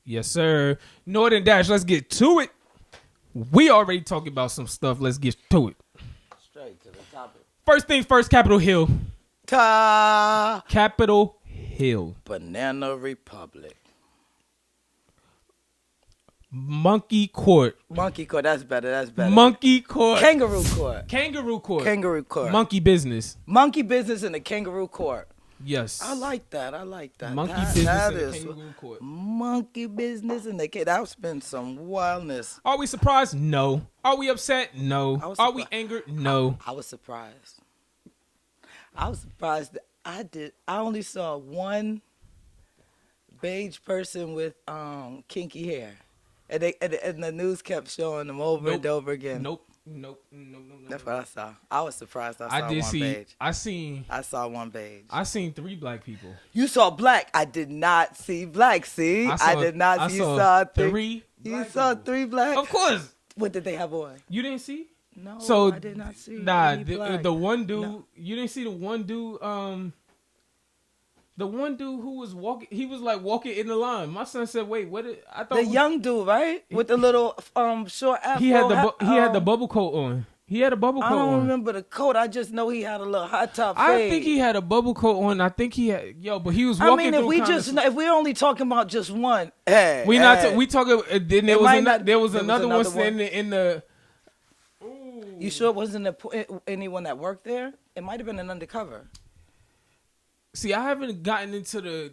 Yes, sir. Knoet and Dash, let's get to it. We already talking about some stuff. Let's get to it. Straight to the topic. First things first, Capitol Hill. Ta Capitol Hill. Banana Republic. Monkey Court. Monkey Court, that's better, that's better. Monkey Court. Kangaroo Court. Kangaroo Court. Kangaroo Court. Monkey Business. Monkey Business in the Kangaroo Court. Yes. I like that. I like that. Monkey that, Business that in the is Kangaroo Court. Monkey Business in the That's been some wildness. Are we surprised? No. Are we upset? No. Are we surprised. angered? No. I was surprised. I was surprised that I only saw one beige person with kinky hair. And the news kept showing them over and over again. Nope. That's what I saw. I was surprised I saw one beige. I saw one beige. I seen 3 black people. You saw black. I did not see black. See? I did not see. You saw 3. You saw 3 black? Of course. What did they have on? You didn't see? No, so, I did not see. Nah, the one dude, you didn't see the one dude, the one dude who was walking, he was like walking in the line. My son said, "Wait, what?" I thought the young dude, right, with the little short afro. He had the bubble coat on. He had a bubble coat on. I don't remember the coat. I just know he had a little hot top fade. I think he had a bubble coat on. I think he had but he was walking. I mean, if we're only talking about just one, we talking. Then there was another one standing in the. Ooh. You sure it wasn't anyone that worked there? It might have been an undercover. See, I haven't gotten into the,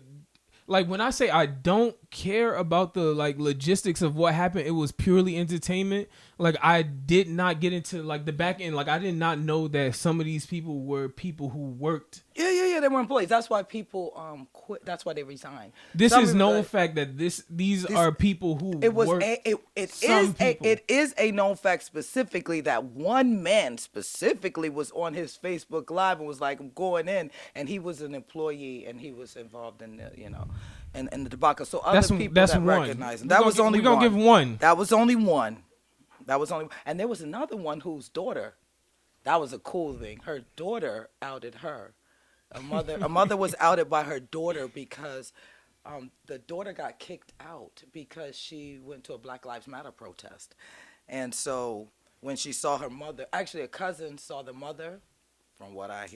like, when I say I don't care about the, like, logistics of what happened, it was purely entertainment. Like, I did not get into, like, the back end. Like, I did not know that some of these people were people who worked. Yeah, they were employees. That's why people quit. That's why they resigned. This is known fact that these are people who work. It is a known fact specifically that one man specifically was on his Facebook Live and was like, I'm going in, and he was an employee and he was involved in the, in the debacle. So other people that recognize him. That was only one. We're gonna give one. That was only one. And there was another one whose daughter, that was a cool thing. Her daughter outed her. A mother was outed by her daughter because the daughter got kicked out because she went to a Black Lives Matter protest. And so when she saw her mother, actually a cousin saw the mother, from what I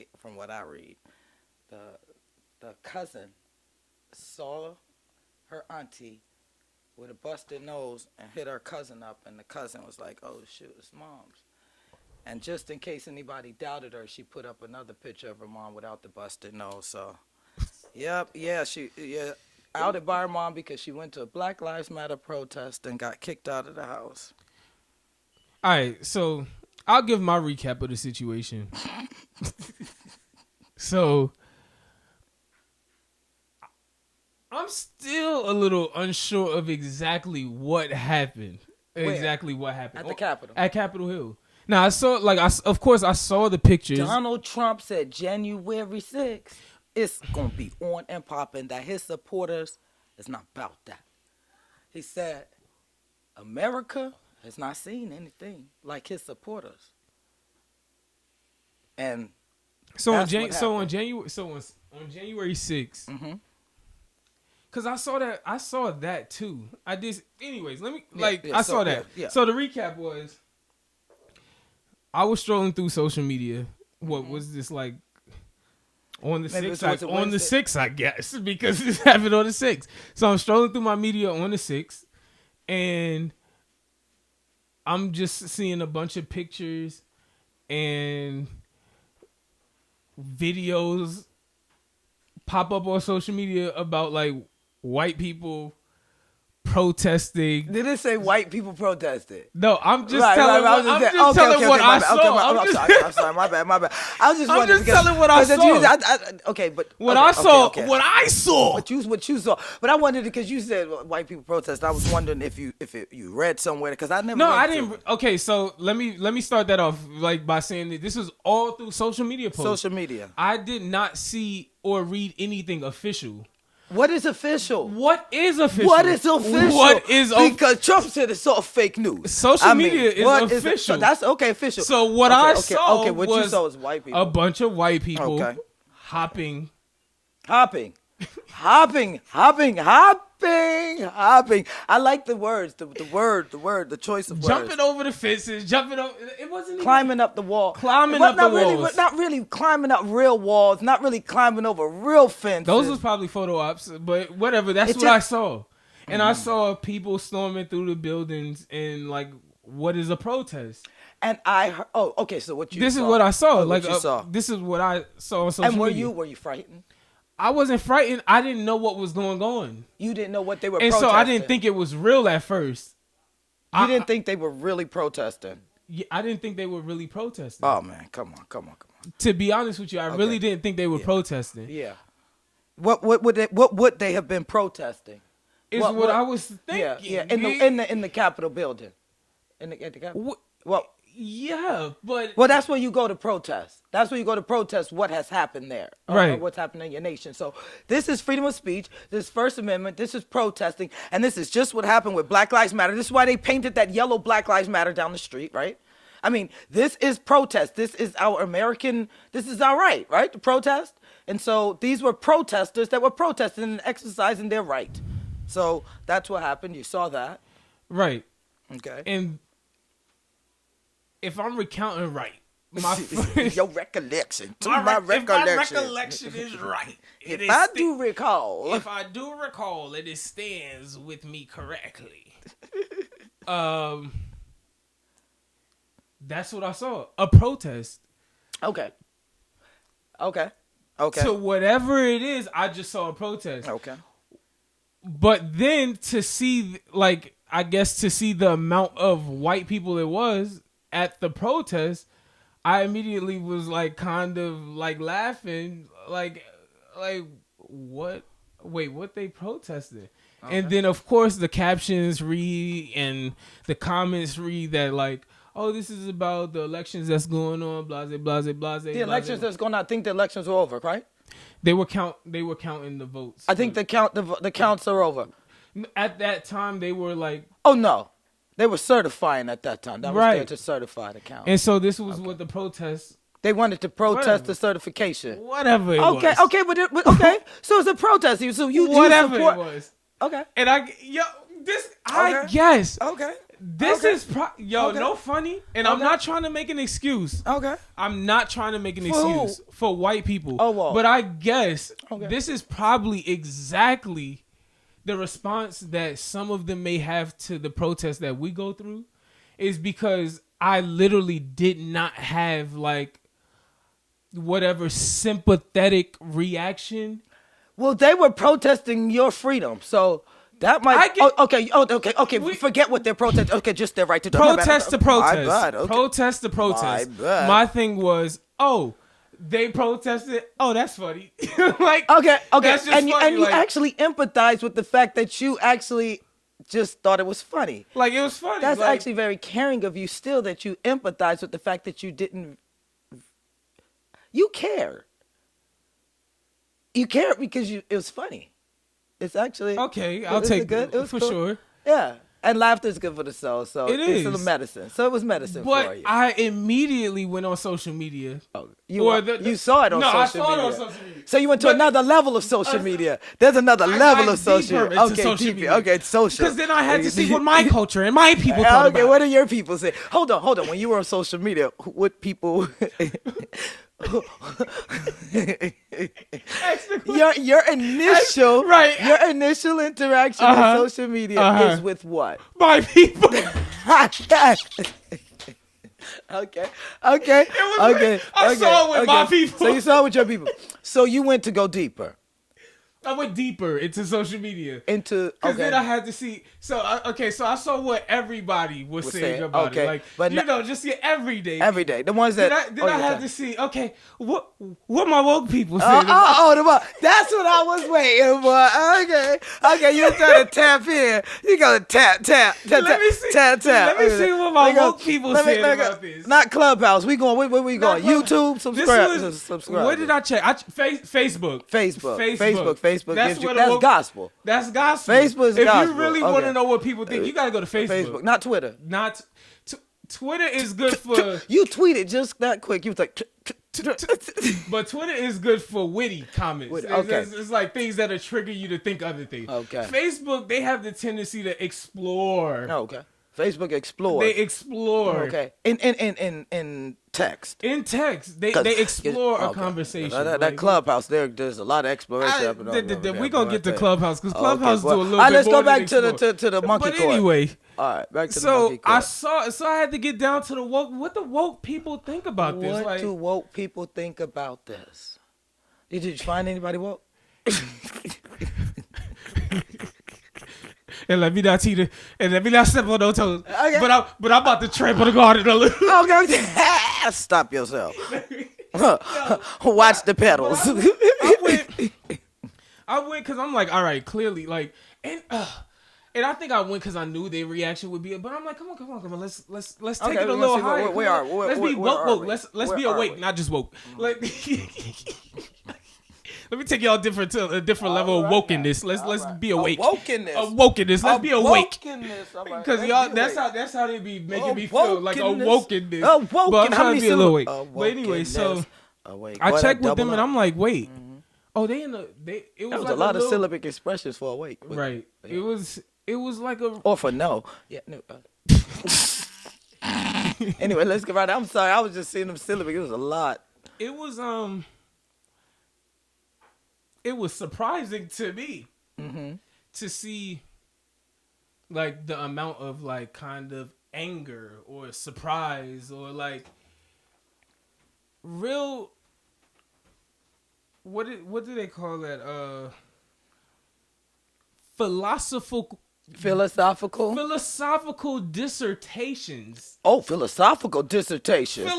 read, the cousin saw her auntie with a busted nose and hit her cousin up, and the cousin was like, oh shoot, it's mom's. And just in case anybody doubted her, she put up another picture of her mom without the busted nose. So, she outed by her mom because she went to a Black Lives Matter protest and got kicked out of the house. All right, so I'll give my recap of the situation. So, I'm still a little unsure of exactly what happened. Where? Exactly what happened. At the Capitol. At Capitol Hill. Now, I saw, of course, I saw the pictures. Donald Trump said January 6th, it's going to be on and popping, that his supporters is not about that. He said, America has not seen anything like his supporters. And on January 6th, mm-hmm. Cause I saw that too. Anyways, let me I saw that. Yeah. So the recap was, I was strolling through social media. What was this, like, on the 6th? On the 6th, I guess, because this happened on the 6th. So I'm strolling through my media on the 6th, and I'm just seeing a bunch of pictures and videos pop up on social media about, like, white people protesting. Did it say white people protested? No, I'm just telling what I saw. I'm sorry, my bad. I was just wondering. I'm just telling what I saw. What I saw. What you saw. But I wondered, because you said white people protest. I was wondering if you read somewhere, because I never. No, I didn't. Okay, so let me start that off, like, by saying that this was all through social media posts. Social media. I did not see or read anything official. What is official? What is official? Because Trump said it's all fake news. Social media is official. That's okay, official. So what I saw what you saw was white people. A bunch of white people hopping. Hopping. hopping. I like the words, the choice of words. Jumping over the fences, jumping over. It wasn't climbing up the wall. Climbing up the walls. But not really climbing up real walls. Not really climbing over real fences. Those was probably photo ops, but whatever. That's what I saw, and I saw people storming through the buildings and like, what is a protest? And okay. So what you? This is what I saw. Like you saw. This is what I saw on social media. And were you frightened? I wasn't frightened. I didn't know what was going on. You didn't know what they were and protesting. So I didn't think it was real at first. You didn't think they were really protesting? Yeah, I didn't think they were really protesting. Oh, man. Come on. To be honest with you, I really didn't think they were protesting. Yeah. What would they have been protesting? Is what I was thinking. Yeah. In the Capitol building. At the Capitol? Well, yeah, but... Well, that's where you go to protest. That's where you go to protest what has happened there. Right. Or what's happened in your nation. So this is freedom of speech. This is First Amendment. This is protesting. And this is just what happened with Black Lives Matter. This is why they painted that yellow Black Lives Matter down the street, right? I mean, this is protest. This is our right to protest. And so these were protesters that were protesting and exercising their right. So that's what happened. You saw that. Right. Okay. And if I'm recounting right, your recollection. If my recollection is right. If I do recall, it stands with me correctly. That's what I saw. A protest. Okay. So whatever it is, I just saw a protest. Okay. But then to see, like, I guess to see the amount of white people it was at the protest, I immediately was like kind of like laughing, like what? Wait, what they protested? Okay. And then of course the captions read and the comments read that like, oh, this is about the elections that's going on, blase, blase, blase. The elections that's going on. I think the elections were over, right? They were counting the votes. I think the counts are over. At that time, they were like, oh no. They were certifying at that time. That was there to certify the count. And so this was what the protest... They wanted to protest the certification. Whatever it was. Okay, but okay. So it's a protest. So you whatever support... it was. Okay. And I guess. Okay. This is... no funny. And I'm not trying to make an excuse. Okay. I'm not trying to make an excuse for white people. Oh, well. But I guess this is probably exactly... the response that some of them may have to the protests that we go through is because I literally did not have like whatever sympathetic reaction. Well, they were protesting your freedom, so that might. Okay. Forget what they're protesting. Okay, just their right to protest. Protest to protest. My My thing was, they protested. Oh, that's funny. Like, okay. That's just funny. And you actually empathize with the fact that you actually just thought it was funny. Like, it was funny. That's actually very caring of you still, that you empathize with the fact that you didn't. You care. You care because it was funny. It's actually... Okay, I'll take good. It was for cool. Sure. Yeah. And laughter is good for the soul, so it's a medicine. So it was medicine for you. But I immediately went on social media. Oh, you saw it on social media. No, I saw it on social media. So you went to another level of social media. There's another level of social media. Okay, social. Because then I had to see what my culture and my people thought about. Okay, what do your people say? Hold on. When you were on social media, what people... your initial interaction on social media is with what? My people. Okay. I saw it with my people. So you saw it with your people. So you went to go deeper. I went deeper into social media. Because then I had to see. So I saw what everybody was saying about it. Like, but just every day. Every day. The ones that. Then I had to see. Okay, what my woke people said. That's what I was waiting for. Okay. You trying to tap in. You gotta tap. Let me see what my woke people said about this. Not Clubhouse. Where we going? YouTube. Subscribe. What did I check? Facebook. Facebook gives you. That's gospel. That's gospel. Facebook is gospel. If you really want to know what people think, you gotta go to Facebook. Not Twitter. Twitter is good for. You tweeted just that quick. You was like, But Twitter is good for witty comments. Okay. It's like things that are trigger you to think other things. Okay. Facebook, they have the tendency to explore. Okay. Facebook explore. They explore. Okay. In text. In text, they explore a conversation. That Clubhouse, there's a lot of exploration happening. We're gonna get to Clubhouse because Clubhouse do a little bit all right, let's more go back to the monkey But court. anyway, all right, back to the monkey court. So I had to get down to the woke. What the woke people think about this? What do woke people think about this? Did you find anybody woke? And let me not step on no toes. Okay. But I'm about to trample the garden a little. Okay. Stop yourself. Watch the pedals. I went because I'm like, all right, clearly, like, and I think I went because I knew their reaction would be. But I'm like, come on, let's take it a little higher. Let's be woke. Let's be awake, not just woke. Like. Let me take y'all to a different level of wokeness. Let's be awake. Awokeness. Let's be awake. Because y'all, that's how they be making me feel like awokenness. But I'm trying to be a little awake. But anyway, so I checked with them and I'm like, wait. Oh, it was like a lot of syllabic expressions for awake. Right. It was like a or for no. Yeah. No. Anyway, let's get right. I'm sorry. I was just seeing them syllabic. It was a lot. It was surprising to me to see like the amount of like kind of anger or surprise or like real what do they call that philosophical dissertations. Oh, philosophical dissertations.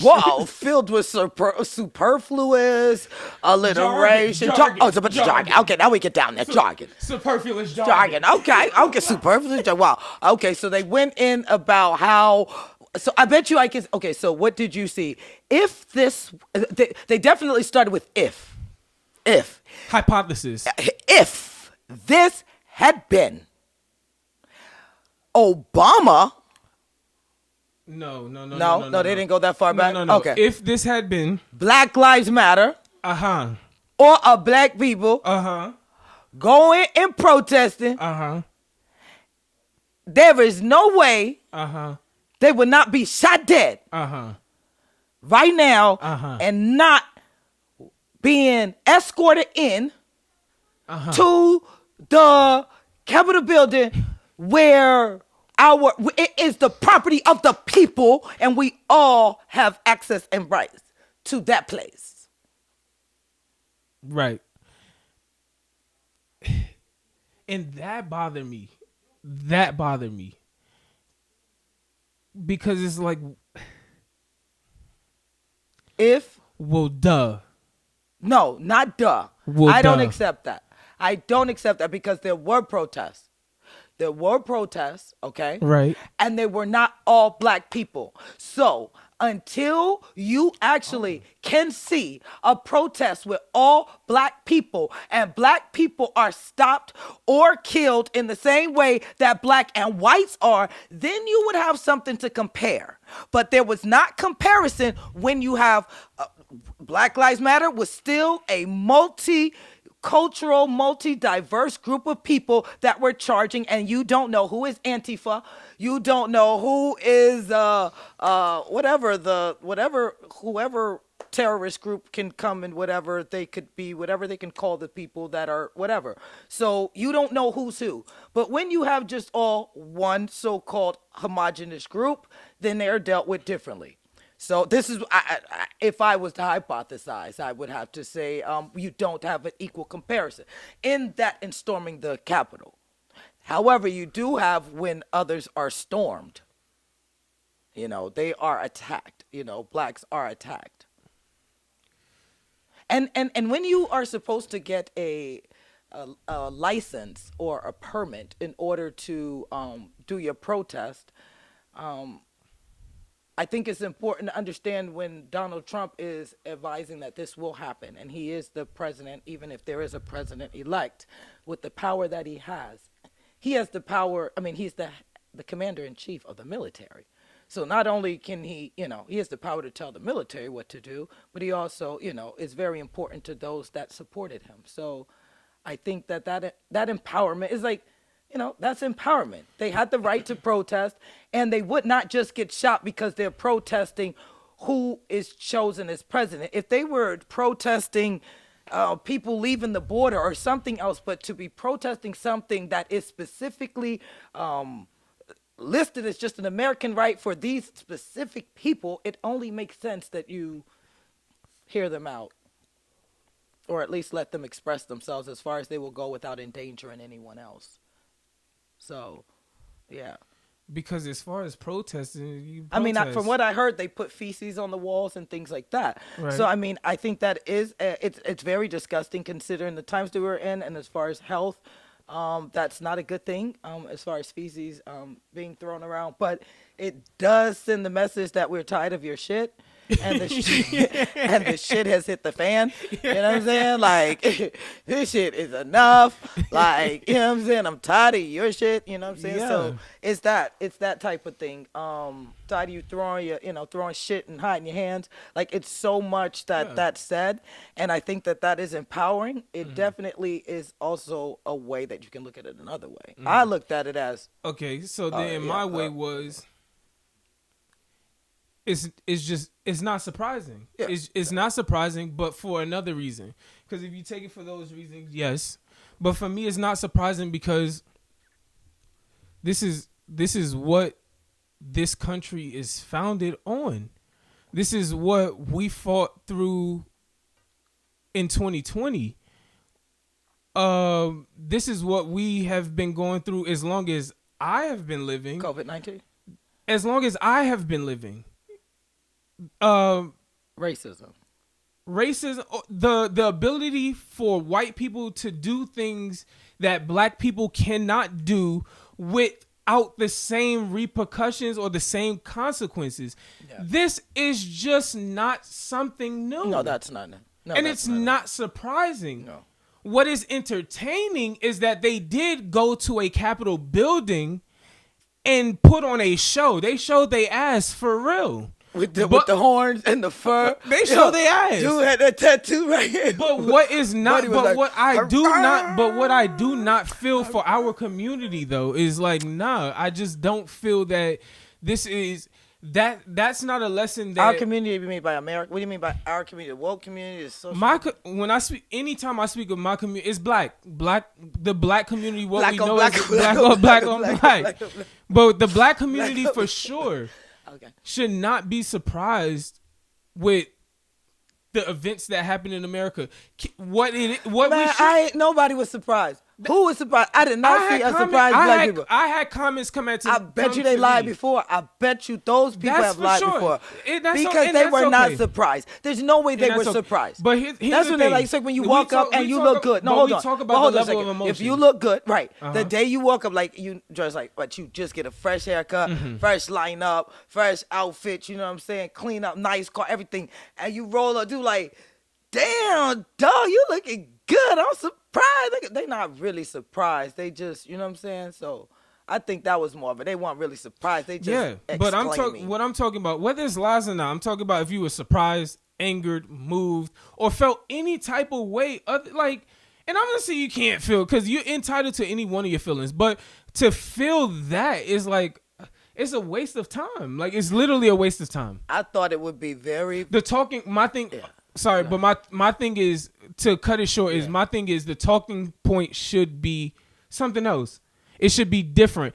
Wow, filled with superfluous alliteration. Jargon. Oh, it's a bunch of jargon. Okay, now we get down there. Jargon. Superfluous jargon. Okay, superfluous jargon. Wow. Okay, so they went in about how. So I bet you I can. Okay, so what did you see? If this, they definitely started with if. Hypothesis. If this had been Obama. No, they didn't go that far back. No. Okay. If this had been Black Lives Matter. Or a black people. Going and protesting. There is no way. They would not be shot dead. Right now. And not being escorted in to the Capitol building where it is the property of the people and we all have access and rights to that place. Right. And that bothered me. Because it's like duh. No, not duh. I don't accept that. I don't accept that because there were protests. Okay? Right. And they were not all black people. So until you actually can see a protest with all black people and black people are stopped or killed in the same way that black and whites are, then you would have something to compare. But there was not comparison when you have Black Lives Matter was still a multi-cultural, multi-diverse group of people that were charging, and you don't know who is Antifa, you don't know who is whoever terrorist group can come and whatever they could be, whatever they can call the people that are whatever. So you don't know who's who. But when you have just all one so-called homogenous group, then they're dealt with differently. So this is, if I was to hypothesize, I would have to say you don't have an equal comparison in storming the Capitol. However, you do have when others are stormed. They are attacked. Blacks are attacked. And when you are supposed to get a license or a permit in order to do your protest, I think it's important to understand when Donald Trump is advising that this will happen, and he is the president, even if there is a president-elect, with the power that he has. He has the power, he's the commander-in-chief of the military. So not only can he, he has the power to tell the military what to do, but he also, is very important to those that supported him. So I think that empowerment is like, that's empowerment. They had the right to protest, and they would not just get shot because they're protesting who is chosen as president. If they were protesting people leaving the border or something else, but to be protesting something that is specifically listed as just an American right for these specific people, it only makes sense that you hear them out, or at least let them express themselves as far as they will go without endangering anyone else. So, yeah. Because as far as protesting, I mean, from what I heard, they put feces on the walls and things like that. Right. So, I mean, I think that is it's very disgusting considering the times that we're in, and as far as health, that's not a good thing. As far as feces being thrown around, but it does send the message that we're tired of your shit. And the shit has hit the fan. You know what I'm saying? Like, this shit is enough. Like, you know what I'm saying? I'm tired of your shit. You know what I'm saying? Yeah. So it's that type of thing. Tired of you throwing shit and hiding your hands. Like, it's so much that's said, and I think that is empowering. It definitely is also a way that you can look at it another way. I looked at it as okay. So then my way was. It's not surprising. Yeah. It's not surprising, but for another reason. Because if you take it for those reasons, yes. But for me, it's not surprising because this is what this country is founded on. This is what we fought through in 2020. This is what we have been going through as long as I have been living. COVID-19? As long as I have been living. Racism, the ability for white people to do things that black people cannot do without the same repercussions or the same consequences. Yeah. This is just not something new. No, that's not. No, and it's not surprising. No. What is entertaining is that they did go to a Capitol building and put on a show. They showed their ass for real. With the horns and the fur, they show their ass. Dude had that tattoo right here. But what is not? But like, what I do not. But what I do not feel for our community though is like, nah. I just don't feel that this is that. That's not a lesson that our community. You mean by America? What do you mean by our community? The woke community is social. When I speak, anytime I speak of my community, it's black. The black community. What we know is black on black. But the black community for sure. Okay. Should not be surprised with the events that happen in America. Nobody was surprised. Who was surprised? I did not see a surprised black people. I had comments come at. I bet you they lied before. I bet you those people have lied before because they were not surprised. There's no way they were surprised. But here's that's when they're like, so when you walk up and you look good. No, hold on. Talk about the level of emotion. If you look good, right? The day you walk up, like you dress like, but you just get a fresh haircut, fresh line up, fresh outfit. You know what I'm saying? Clean up, nice car, everything, and you roll up, do like, damn, dog, you looking good. I'm surprised. They're not really surprised. They just, you know what I'm saying? So I think that was more of it. They weren't really surprised. They just but what I'm talking about, whether it's lies or not, I'm talking about if you were surprised, angered, moved, or felt any type of way. And I'm gonna say you can't feel because you're entitled to any one of your feelings, but to feel that is like. It's a waste of time. Like, it's literally a waste of time. I thought it would be my thing. Yeah. Sorry, no. But my thing is, to cut it short, my thing is the talking point should be something else. It should be different.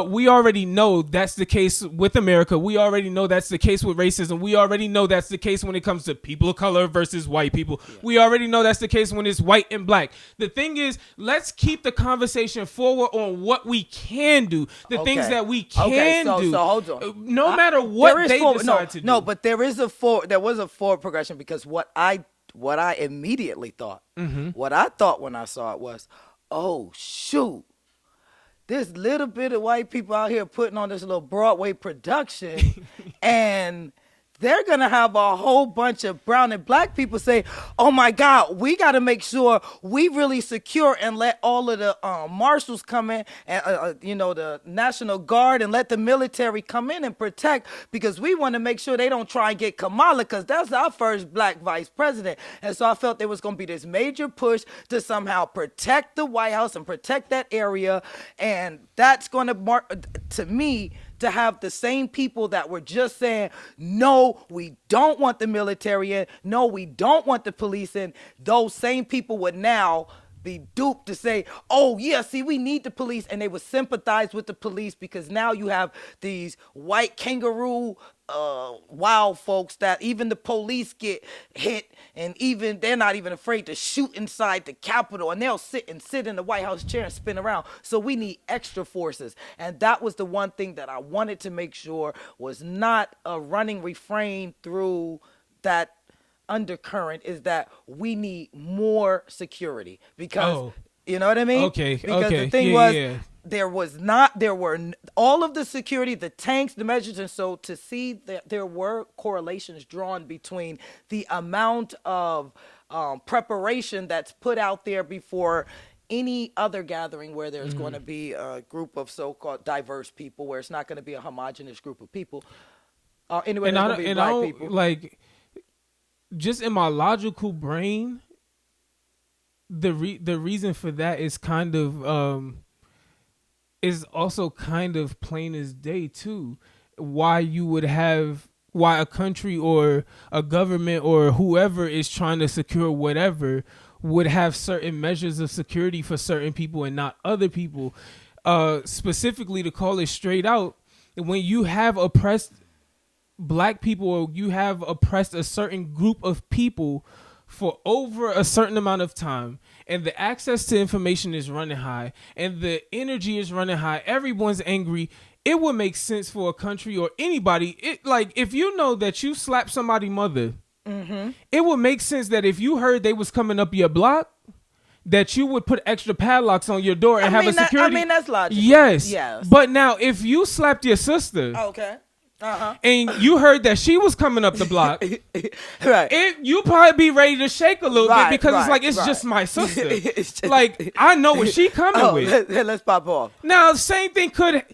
We already know that's the case with America. We already know that's the case with racism. We already know that's the case when it comes to people of color versus white people. Yeah. We already know that's the case when it's white and black. The thing is, let's keep the conversation forward on what we can do. The things that we can do. So hold on. No matter what they decide to do. No, but there was a forward progression because what I immediately thought, what I thought when I saw it was, oh, shoot. This little bit of white people out here putting on this little Broadway production, and they're going to have a whole bunch of brown and black people say, oh my God, we got to make sure we really secure and let all of the marshals come in and, the National Guard, and let the military come in and protect, because we want to make sure they don't try and get Kamala, because that's our first black vice president. And so I felt there was going to be this major push to somehow protect the White House and protect that area. And that's going to, to me, to have the same people that were just saying, no, we don't want the military in, no, we don't want the police in, those same people would now be duped to say, oh yeah, see, we need the police, and they would sympathize with the police, because now you have these white kangaroo wild folks that even the police get hit, and even they're not even afraid to shoot inside the Capitol, and they'll sit in the White House chair and spin around. So we need extra forces, and that was the one thing that I wanted to make sure was not a running refrain through that undercurrent, is that we need more security, because you know what I mean? Okay. Because the thing there were all of the security, the tanks, the measures, and so to see that there were correlations drawn between the amount of preparation that's put out there before any other gathering where there's going to be a group of so-called diverse people, where it's not going to be a homogenous group of people. Anyway, there's going to be black people. Like, just in my logical brain, the reason for that is kind of is also kind of plain as day too. Why a country or a government or whoever is trying to secure whatever would have certain measures of security for certain people and not other people. Specifically, to call it straight out, when you have oppressed black people, or you have oppressed a certain group of people for over a certain amount of time, and the access to information is running high and the energy is running high, everyone's angry, it would make sense for a country or anybody, like, if you know that you slapped somebody's mother, it would make sense that if you heard they was coming up your block, that you would put extra padlocks on your door and have a security. That's logical. Yes. But now, if you slapped your sister, and you heard that she was coming up the block, right? You probably be ready to shake a little bit, because it's like, it's just my sister. Like, I know what she coming with. Let's pop off. Now, the same thing could,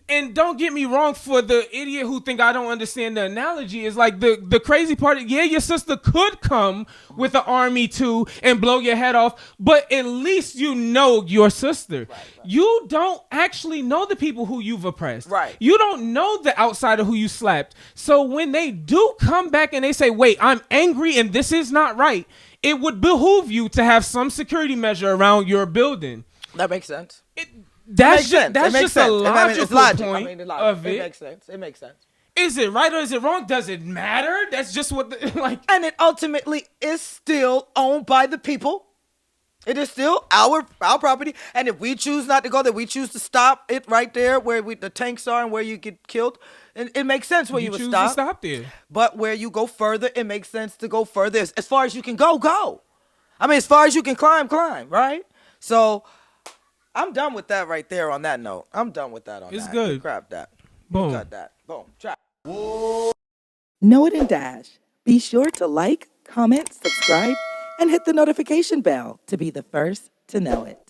and don't get me wrong, for the idiot who think I don't understand the analogy, is like the crazy part. Yeah, your sister could come with an army too and blow your head off, but at least you know your sister. Right. You don't actually know the people who you've oppressed. Right. You don't know the outsider who you slapped. So when they do come back and they say, wait, I'm angry and this is not right, it would behoove you to have some security measure around your building. That makes sense. That's just a logical point of it. It makes sense. It makes sense. Is it right or is it wrong? Does it matter? That's just what And it ultimately is still owned by the people. It is still our property. And if we choose not to go there, we choose to stop it right there where the tanks are and where you get killed. And it makes sense where you would choose stop. To stop there. But where you go further, it makes sense to go further. As far as you can go. I mean, as far as you can climb, right? So I'm done with that right there on that note. I'm done with that on it's that. It's good. Crap that. Boom. Cut that. Boom. Try. Knoet and Dash. Be sure to like, comment, subscribe, and hit the notification bell to be the first to know it.